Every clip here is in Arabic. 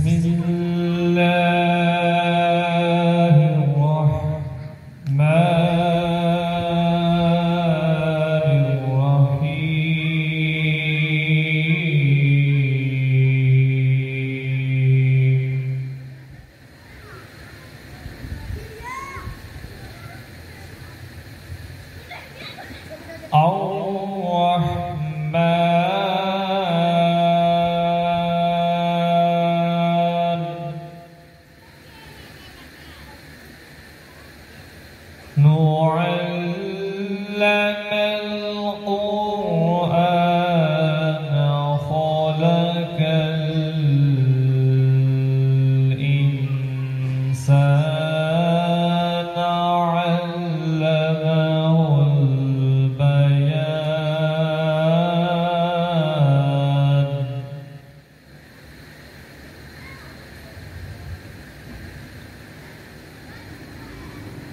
بسم الله الرحمن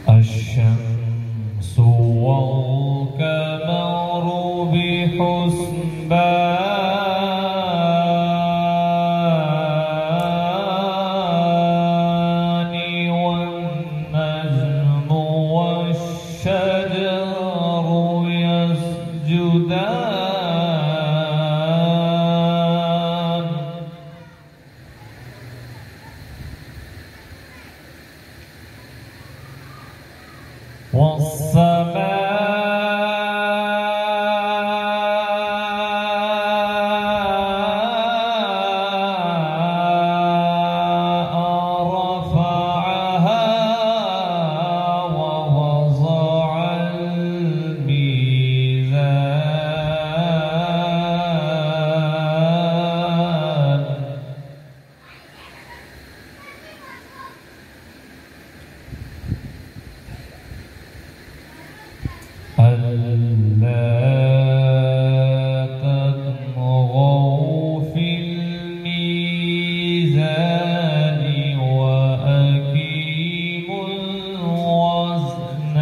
الشمس والقمر بحسبان والنجم والشجر يسجدان والسماء رفعها ووضع الميزان ألا تطغوا في الميزان وأقيموا الوزن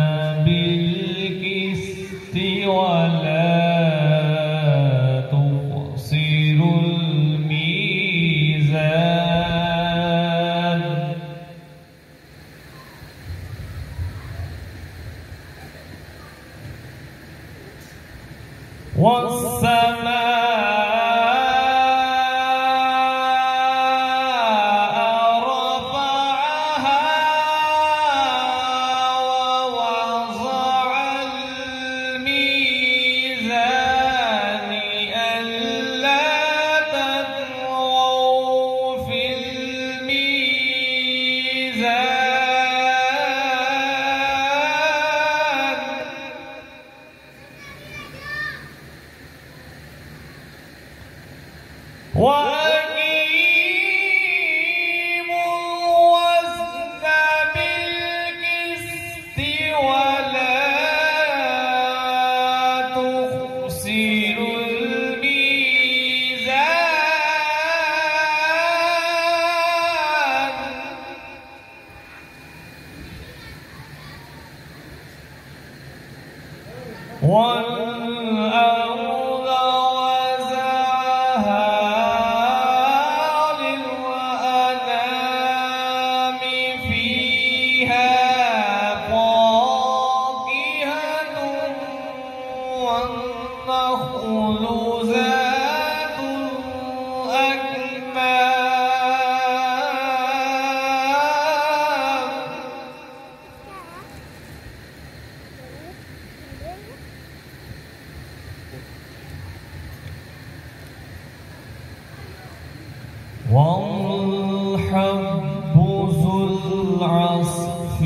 بالقسط ولا تخسروا الميزان والسماء رفعها ووضع الميزان ألا تطغوا في الميزان وأقيموا الوزن بالقسط ولا تخسروا الميزان والأرض وزعها للأنام فيها فاكهة والنخل ذات الأكمام والحب ذو العصف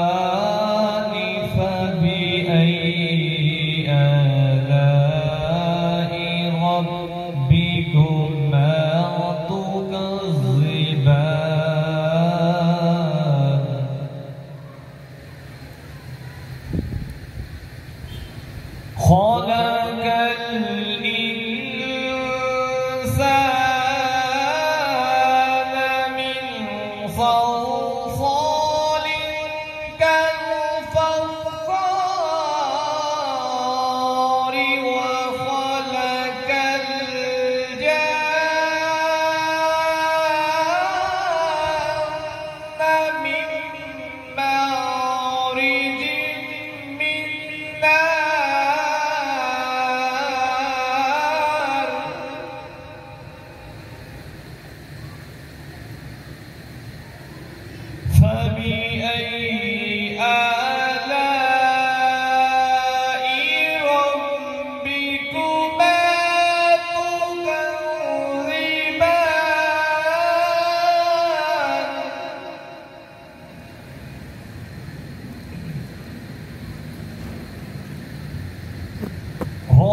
والريحان فبأي آلاء ربكما تكذبان خلق الإنسان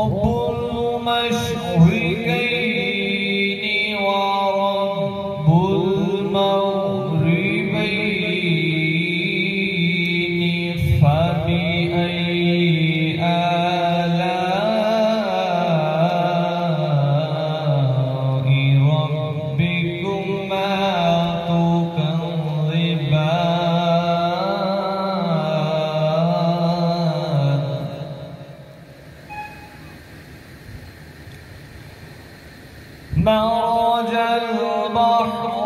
رب المشرقين ورب المغربين فبأي آلاء ربكما تكذبان مرج البحرين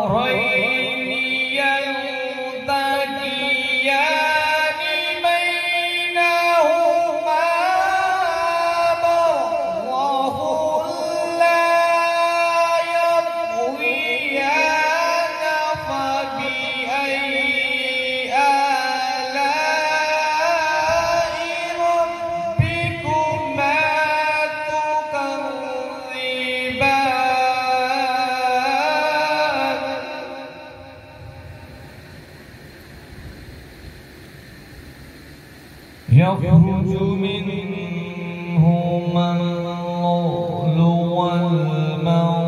يلتقيان بينهما برزخ لا يبغيان فبأي آلاء ربكما تكذبان يخرج منهما اللؤلؤ والمرجان